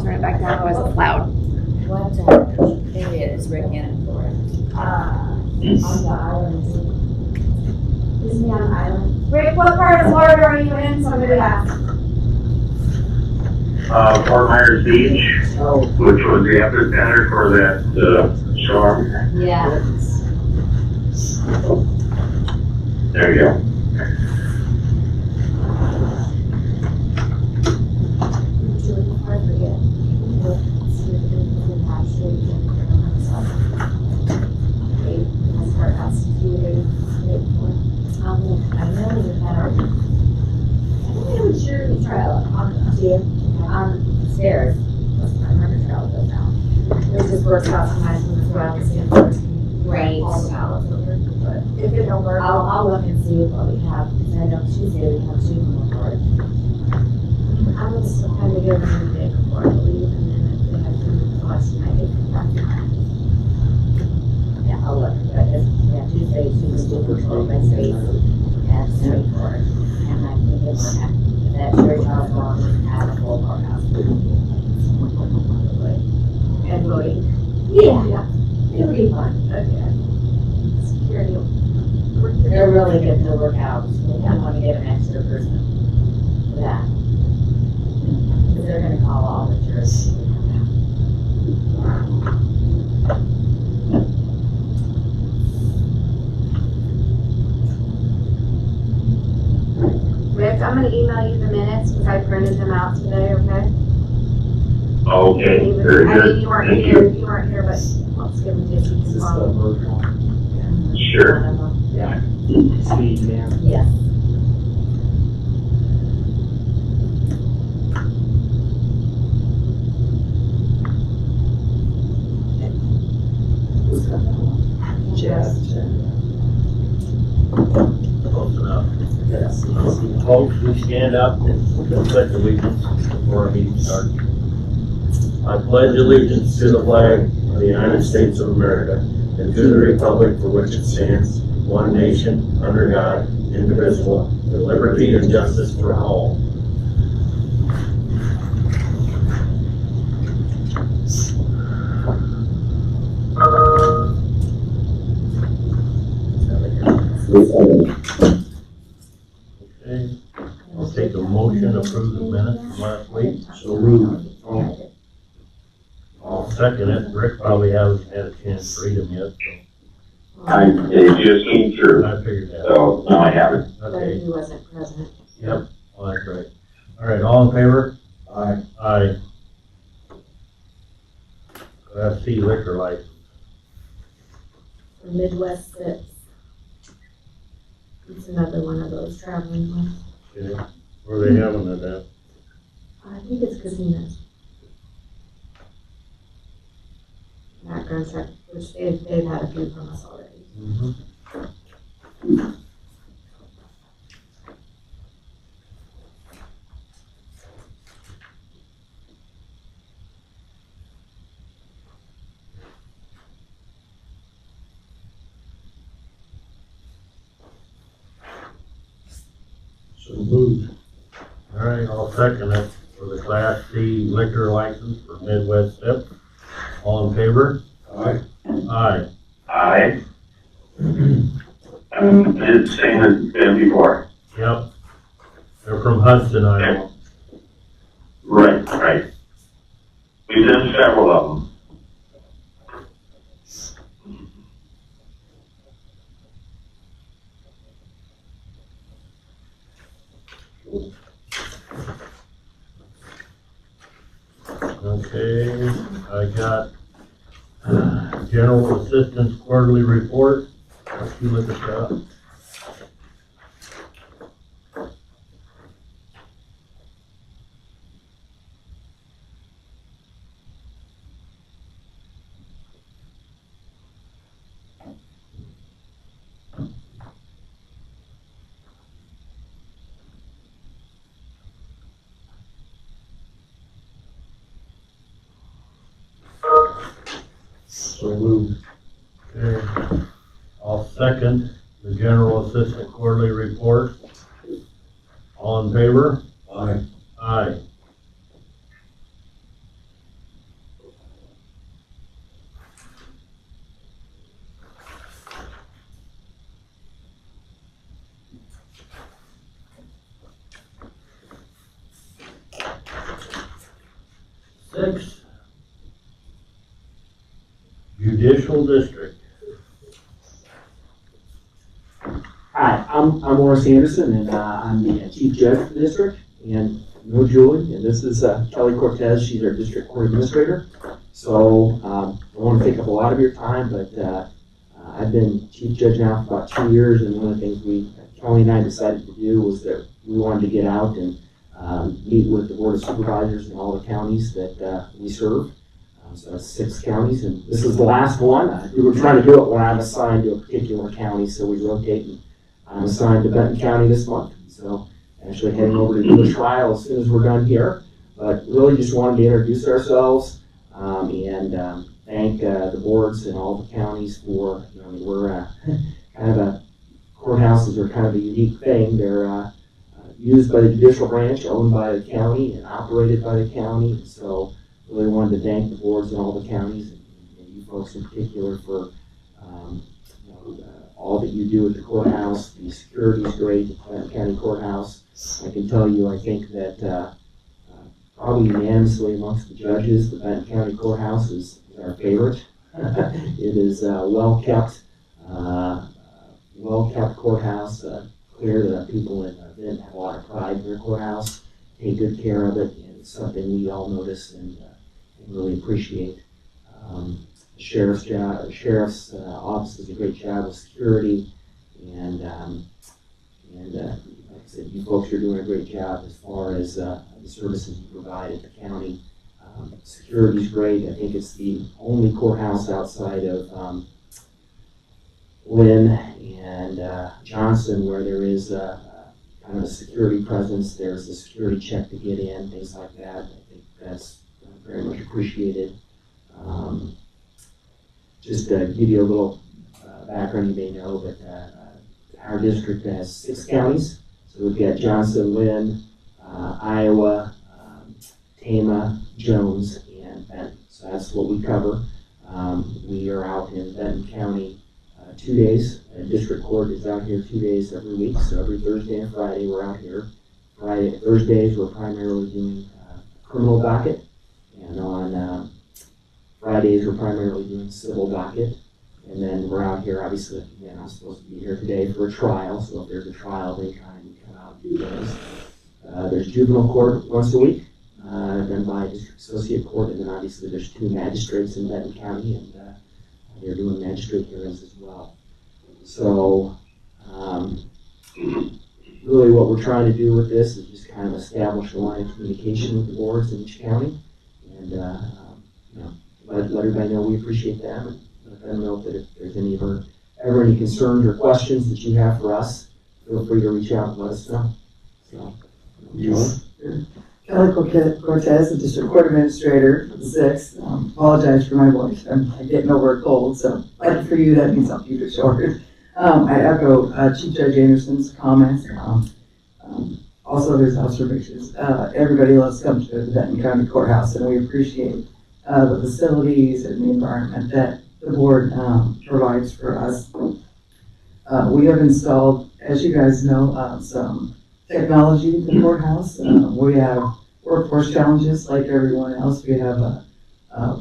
turn it back down, otherwise it's loud. What area is Rick in for it? On the island. Isn't he on the island? Rick, what part of Florida are you in? Somebody asked. Fort Myers Beach, which was the epicenter for that storm. Yeah. There you go. I'm sure we try on the stairs. I remember travel goes down. It just works out sometimes when it's around the same person. Right. All the ballots over. But if it don't work, I'll look and see what we have. Because I know Tuesday we have 2 more cards. I was kind of give them a day before I leave, and then if they have 2 more cards, I can come back. Yeah, I'll look. Yeah, Tuesday, by state. Yeah, it's 24. And I think it's that church house long has a full courthouse. And voting. Yeah. It'll be fun. Okay. Security. They're really good to work out. We don't want to get an extra person for that. Because they're gonna call all the churches. Rick, I'm gonna email you the minutes because I printed them out today, okay? Okay, very I mean, good. you weren't Thank here, you. you weren't here, but let's give them to you as well. Sure. One of them. Yeah. Speed, man. Yes. Just. Close enough. Yes. Folks, we stand up and pledge allegiance before our meeting starts. I pledge allegiance to the flag of the United States of America and to the republic for which it stands, one nation, under God, indivisible, with liberty and justice for all. Okay, I'll take a motion to approve the minutes from last week. So moved. I'll second it. Rick probably hasn't had a chance to read them yet, It just came so through, I figured that. so no, I haven't. But Okay, he wasn't present. yep, well, that's right. All right, all in favor? Aye. Aye. Class C liquor license. The Midwest Six. It's another one of those traveling ones. Okay, where are they having it at? I think it's casinos. Background check, which they've had a few from us already. So moved. All right, I'll second it for the Class C liquor license for Midwest Sip. All in favor? Aye. Aye. Aye. It's the same as it's been before. Yep. They're from Hudson, Iowa. Right. We've done several of them. Okay, I got General Assistance Quarterly Report. Let's you look at that. So moved. Okay, I'll second the General Assistant Quarterly Report. All in favor? Aye. Aye. 6, Judicial District. Hi, I'm Morris Anderson, and I'm the Chief Judge for the district, and no Julie, and this is Kelly Cortez. She's our District Court Administrator. So I want to take up a lot of your time, but I've been Chief Judge now for about 2 years, and one of the things Kelly and I decided to do was that we wanted to get out and meet with the Board of Supervisors in all the counties that we serve. So that's 6 counties, and this is the last one. We were trying to do it when I'm assigned to a particular county, so we rotate, and I'm assigned to Benton County this month. So actually heading over to do a trial as soon as we're done here, but really just wanted to introduce ourselves and thank the boards in all the counties for, we're kind of a, courthouses are kind of a unique thing. They're used by the judicial branch, owned by the county, and operated by the county. So really wanted to thank the boards in all the counties, and you folks in particular for all that you do at the courthouse. The security is great at Benton County Courthouse. I can tell you, I think that probably unanimously amongst the judges, the Benton County Courthouse is our favorite. It is well-kept courthouse, clear that people in Benton have a lot of pride in their courthouse, take good care of it, and it's something we all notice and really appreciate. The sheriff's office does a great job of security, and like I said, you folks are doing a great job as far as the services you provide at the county. Security is great. I think it's the only courthouse outside of Lynn and Johnson where there is kind of a security presence. There's a security check to get in, things like that. I think that's very much appreciated. Just to give you a little background, you may know that our district has 6 counties. So we've got Johnson, Lynn, Iowa, Tama, Jones, and Benton. So that's what we cover. We are out in Benton County 2 days. District Court is out here 2 days every week. So every Thursday and Friday we're out here. Thursdays we're primarily doing criminal docket, and on Fridays we're primarily doing civil docket. And then we're out here, obviously, again, I'm supposed to be here today for a trial, so if there's a trial, they kind of come out and do those. There's juvenile court once a week, done by District Associate Court, and then obviously there's 2 magistrates in Benton County, and they're doing magistrate hearings as well. So, really what we're trying to do with this is just kind of establish a line of communication with the boards in each county, and let everybody know we appreciate them, and let them know that if there's ever any concerns or questions that you have for us, feel free to reach out and let us know. So, Kelly Cortez, the District Court Administrator for the 6th. Apologize for my voice. I'm getting over a cold, so like for you, that means I'll keep it short. I echo Chief Judge Anderson's comments. Also, there's observations. Everybody loves coming to the Benton County Courthouse, and we appreciate the facilities and the environment that the board provides for us. We have installed, as you guys know, some technology in the courthouse. We have workforce challenges like everyone else. We have a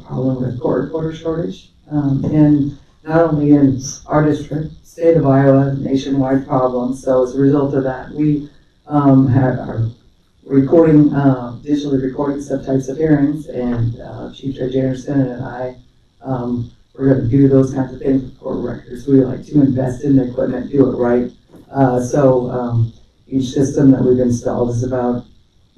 problem with court reporter shortage, and not only in our district, state of Iowa, nationwide problem. So as a result of that, we are recording, digitally recording some types of hearings, and Chief Judge Anderson and I, we're going to do those kinds of things with court records. We like to invest in the equipment, do it right. Each system that we've installed is about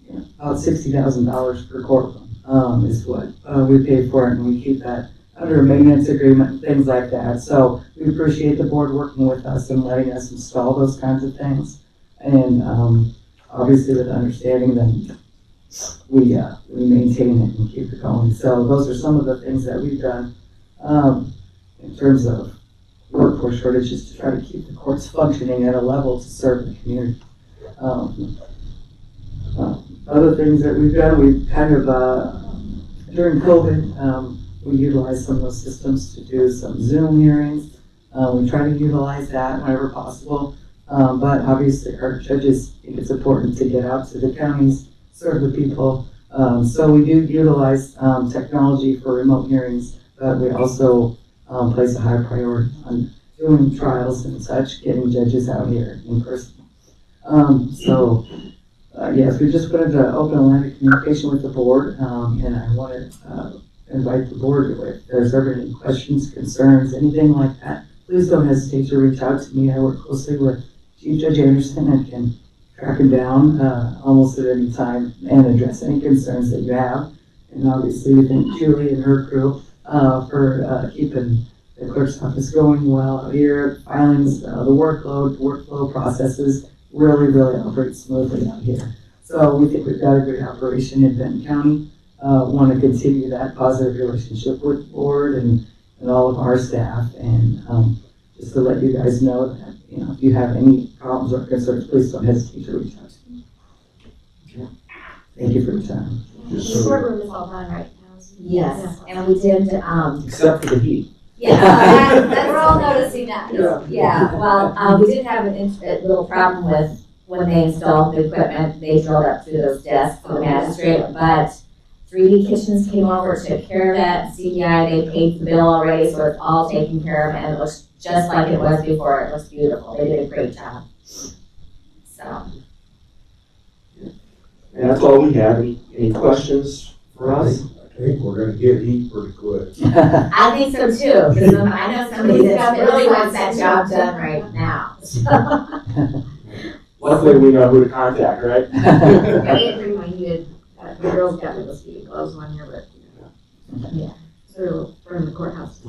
$60,000 per courtroom is what we pay for it, and we keep that under a maintenance agreement, things like that. So we appreciate the board working with us and letting us install those kinds of things, and obviously with understanding that we maintain it and keep it going. So those are some of the things that we've done in terms of workforce shortages to try to keep the courts functioning at a level to serve the community. Other things that we've done, we've kind of, during COVID, we utilized some of those systems to do some Zoom hearings. We try to utilize that whenever possible, but obviously our judges think it's important to get out to the counties, serve the people, So we do utilize technology for remote hearings, but we also place a high priority on doing trials and such, getting judges out here in person. Yes, we just put into open line of communication with the board, and I want to invite the board, if there's ever any questions, concerns, anything like that, please don't hesitate to reach out to me. I work closely with Chief Judge Anderson and can track him down almost at any time and address any concerns that you have. And obviously, thank Julie and her crew for keeping the clerk's office going well out here. Filings, the workflow processes really operate smoothly out here. So we think we've got a great operation in Benton County. Want to continue that positive relationship with the board and all of our staff. And just to let you guys know that, if you have any problems or concerns, please don't hesitate to reach out to me. Okay. Thank you for your time. The courtroom is all done right now. Yes, and we did, Except for the heat. we're all noticing that. Yeah, well, we did have a little problem with when they installed the equipment, they drilled up through those desks for the magistrate, but 3D Kitchens came over, took care of that, CDI, they paid the bill already, so it's all taken care of, and it looks just like it was before. It looks beautiful. They did a great job. So. And that's all we have. Any questions for us? I think we're gonna get heat pretty quick. I think so too, because I know somebody that really wants that job done right now. Luckily, we know who to contact, right? I didn't bring my heated, the girls got me those heated gloves one year, but, yeah. So we're in the courthouse.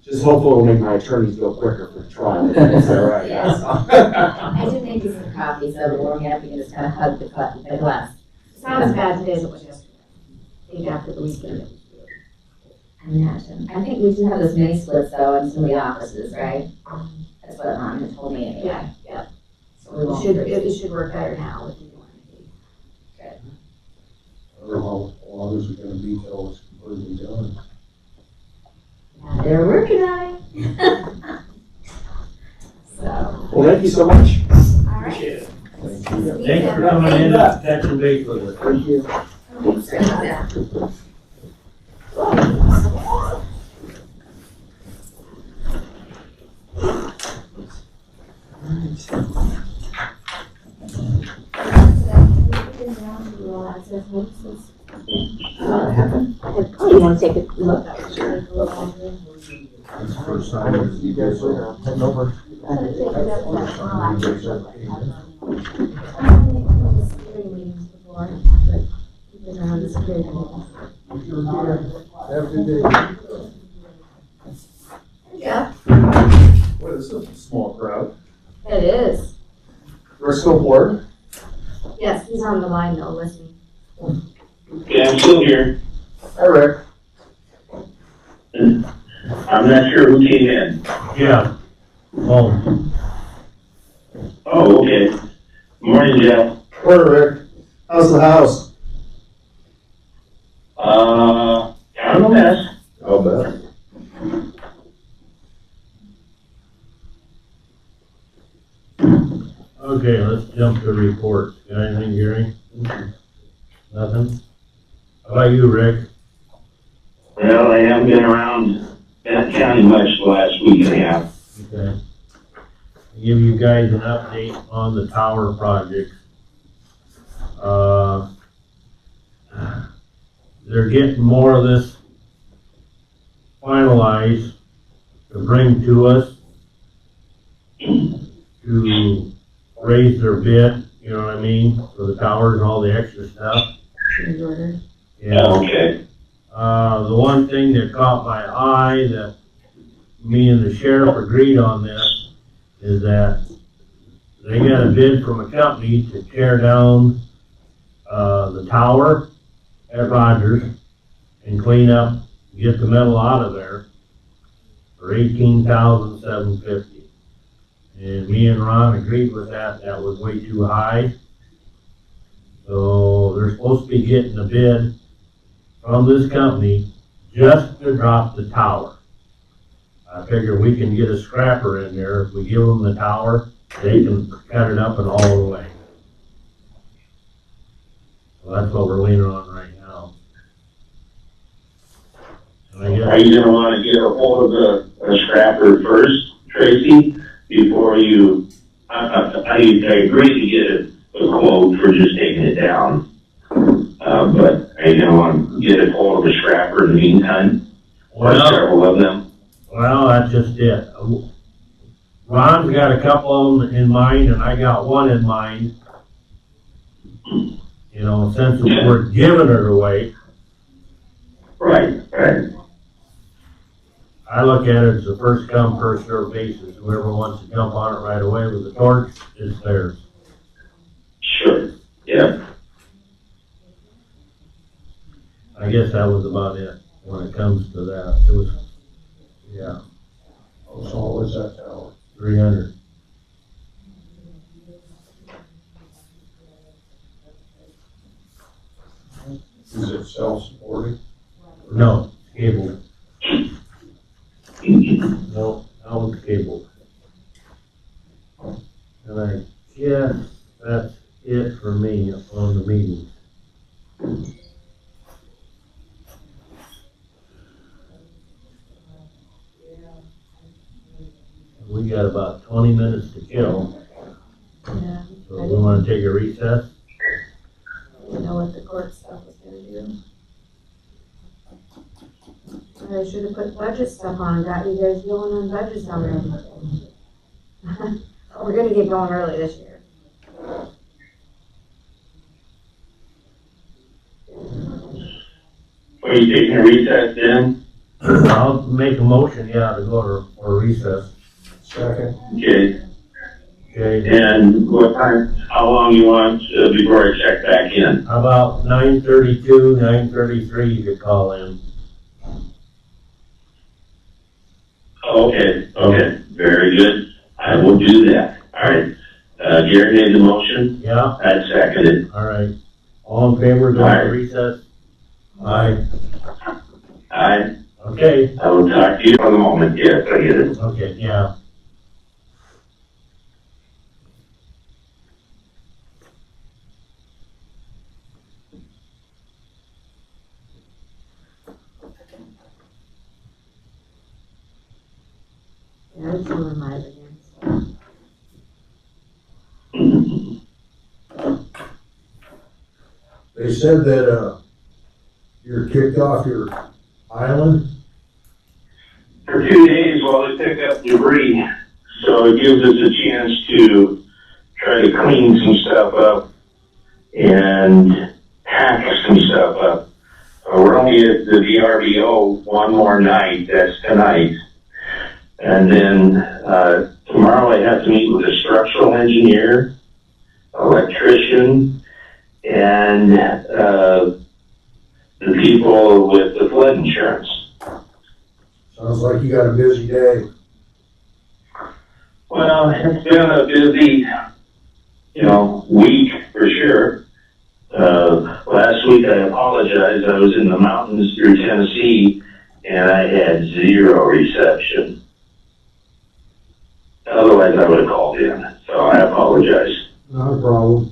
Just hopefully it'll make my attorneys go quicker for the trial. Is that right? Yes. I did make you some coffee, so that we're happy to just kind of hug the glass. It's not as bad today as it was yesterday. I think after the weekend. It was really- I imagine. I think we do have those mini splits though in some of the offices, right? That's what Mom had told me anyway. Yeah. So we won't. It should work better now with the new one. I don't know how long is it gonna be till it's completely done? They're working on it. So. Well, thank you so much. All right. Appreciate it. Thanks for coming in, touching base with us. Thank you. Oh, you want to take a look? First time you guys are heading over. Have a good day. Yeah, What is this, a small crowd? it is. Bristol Board. Yes, he's on the line though, listening. Yeah, I'm still here. Hi, Rick. I'm not sure who came in. Yeah. Oh, Oh, okay. Morning, Jeff. Hey, Rick. How's the house? Kind of a mess. I'll bet. okay, let's jump to reports. Got anything, Gary? Nothing? How about you, Rick? Well, I haven't been around Benton County much the last week and a half. Okay. Give you guys an update on the tower project. They're getting more of this finalized to bring to us to raise their bid, you know what I mean, for the towers and all the extra stuff. Yeah. Okay. The one thing that caught my eye that me and the sheriff agreed on this is that they got a bid from a company to tear down the tower at Rogers and clean up, get the metal out of there for $18,750. And me and Ron agreed with that. That was way too high. So they're supposed to be getting a bid from this company just to drop the tower. I figure we can get a scrapper in there. If we give them the tower, they can cut it up and haul it away. So that's what we're leaning on right now. And I Are guess, you gonna wanna get a hold of the scrapper first, Tracy, before you, I agree to get a quote for just taking it down. But are you gonna wanna get a hold of the scrapper in the meantime? Or well, several of them? that's just it. Ron's got a couple of them in mind, and I got one in mind. You know, since we're giving it away, Right. I look at it as a first come, first served basis. Whoever wants to jump on it right away with the torch is theirs. Sure, yeah. I guess that was about it when it comes to that. It was, yeah, So what was that tower? 300. Is it self-supporting? No, cable. No, that one's cable. And I guess that's it for me on the meeting. We got about 20 minutes to kill, Yeah, so we wanna take a recess? I know what the court stuff was gonna do. I should have put budget stuff on, got you guys going on budgets already. We're gonna get going early this year. Are you taking a recess then? I'll make a motion, yeah, to go to, for recess. Second. Okay, Okay, and what time, how long you want before I check back in? about 9:32, 9:33 you could call in. Okay, very good. I will do that. All right. Gary made the motion. Yeah, I seconded. all right. All in favor of going to recess? Aye. Aye. Okay, I will talk to you for the moment. Yes, I get it. okay, yeah. Yeah, I just want to remind again. They said that, you're kicked off your island. For 2 days while they pick up debris, so it gives us a chance to try to clean some stuff up and pack some stuff up. We're only at the VRBO one more night, that's tonight. And then tomorrow I have to meet with a structural engineer, electrician, and the people with the flood insurance. Sounds like you got a busy day. Well, it's been a busy, week for sure. Last week I apologize. I was in the mountains through Tennessee and I had 0 reception. Otherwise I would have called in, so I apologize. Not a problem.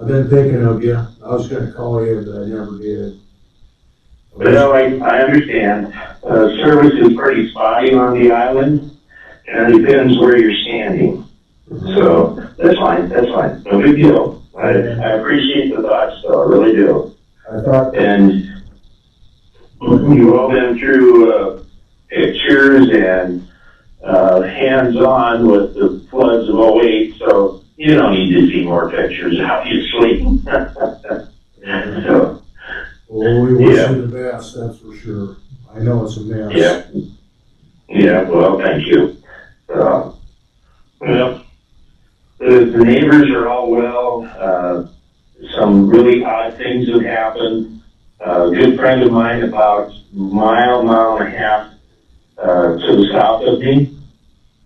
I've been thinking of you. I was gonna call you, but I never did. Well, I understand. Service is pretty spotty on the island, and it depends where you're standing. So, that's fine, no big deal. I appreciate the thoughts, though, I really do. I thought, And you've all been through pictures and hands-on with the floods of '08, so you don't need to see more pictures, obviously. So, well, we wish you the best, that's for sure. I know it's a mess. yeah, well, thank you. Well, the neighbors are all well. Some really odd things have happened. A good friend of mine about a mile and a half to the south of me,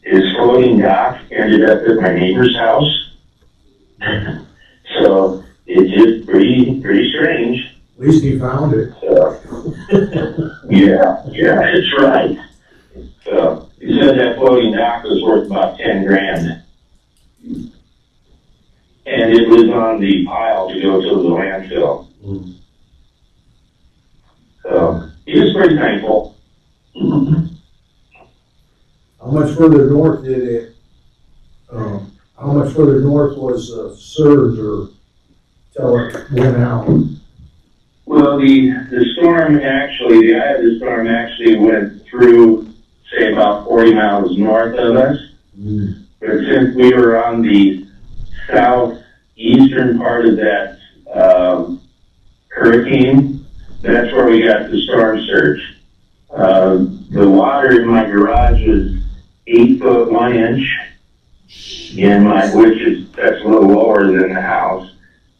his floating dock ended up at my neighbor's house. So it's just pretty strange. At least he found it. So, yeah, that's right. So he said that floating dock was worth about 10 grand. and it was on the pile to go to the landfill. So he was pretty thankful. How much further north did it, how much further north was the surge or till it went out? Well, the storm actually, the eye of the storm actually went through, say, about 40 miles north of us. But since we were on the southeastern part of that hurricane, that's where we got the storm surge. The water in my garage was 8 foot 1 inch, that's a little lower than the house.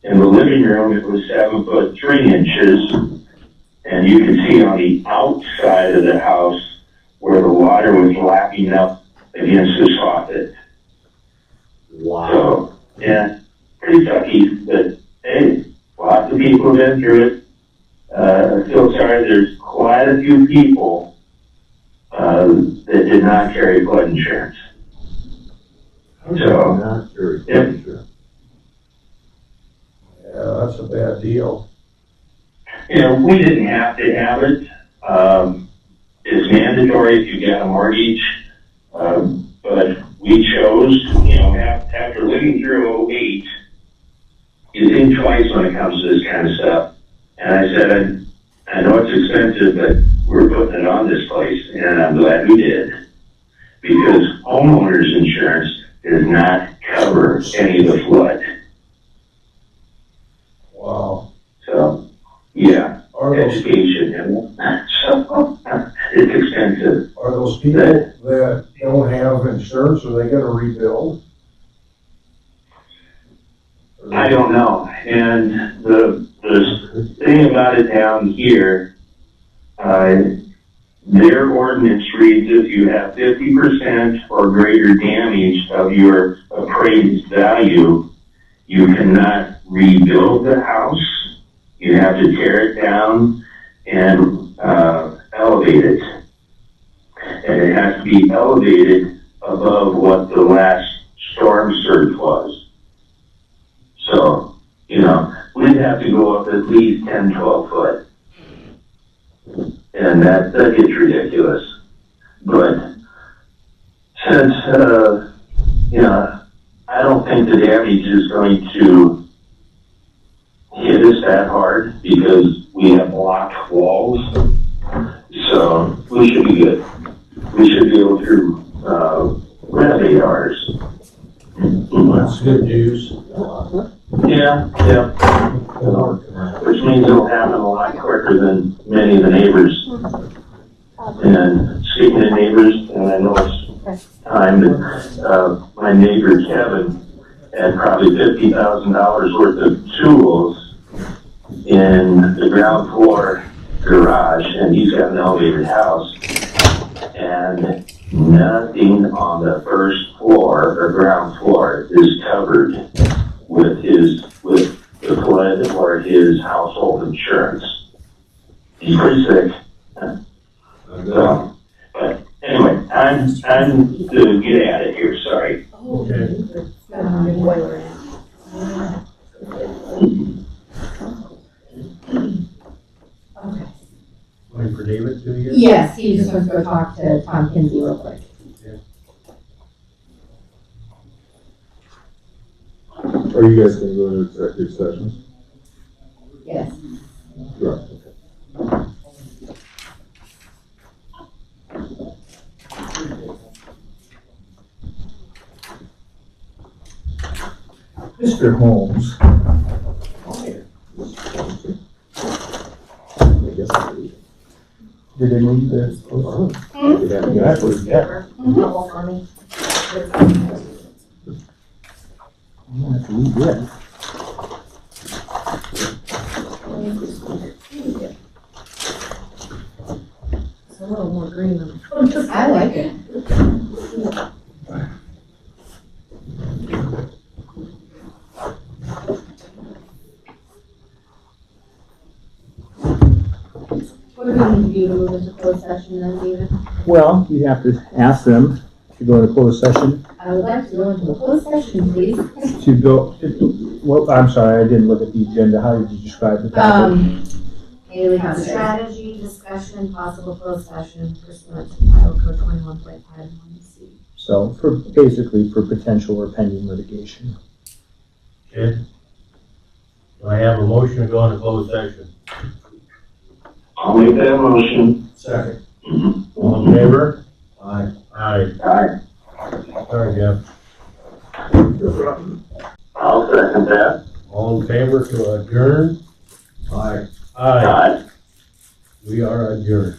In the living room, it was 7 foot 3 inches, and you can see on the outside of the house where the water was lapping up against the soffit. Wow. So, yeah, pretty sucky, but hey, lots of people have been through it. I feel sorry, there's quite a few people that did not carry flood insurance. So, Not very yeah. sure. Yeah, that's a bad deal. You know, we didn't have to have it. It's mandatory if you get a mortgage, but we chose, you know, after living through 08, you think twice when it comes to this kind of stuff. And I said, I know it's expensive, but we're putting it on this place, and I'm glad we did. Because homeowners insurance does not cover any of the flood. Wow. So, yeah, Are those, education, so it's expensive. are those people that don't have insurance, are they gonna rebuild? I don't know. And the thing about it down here, their ordinance reads if you have 50% or greater damage of your appraised value, you cannot rebuild the house. You have to tear it down and elevate it. And it has to be elevated above what the last storm surge was. So, you know, we'd have to go up at least 10, 12 foot. And that gets ridiculous. But since, you know, I don't think the damage is going to hit us that hard because we have blocked walls. So we should be good. We should be able to renovate ours. That's good news. Yeah. Which means it'll happen a lot quicker than many of the neighbors. And speaking of neighbors, and I know it's time that my neighbor Kevin had probably $50,000 worth of tools in the ground floor garage, and he's got an elevated house, and nothing on the first floor or ground floor is covered with the flood or his household insurance. He's pretty sick. So, but anyway, I'm to get at it here, sorry. Okay. Wait for David to get? Yes, he just wants to go talk to Tom Kinsey real quick. Are you guys gonna go into executive session? Yes. Right. Mr. Holmes, did they move this? It's a little more green than. I like it. What do we need to do to move into closed session then, David? Well, you have to ask them to go into closed session. I would like to go into a closed session, please. To go, well, I'm sorry, I didn't look at the agenda. How did you describe the topic? Haley has Strategy, discussion, possible closed session pursuant to Iowa Code 21.51C. So basically for potential or pending litigation. Okay. Do I have a motion to go into closed session? I'll make that motion. Second. All in favor? Aye. Aye. Aye. Sorry, Jeff. I'll second that. All in favor to adjourn? Aye. Aye. Aye. We are adjourned.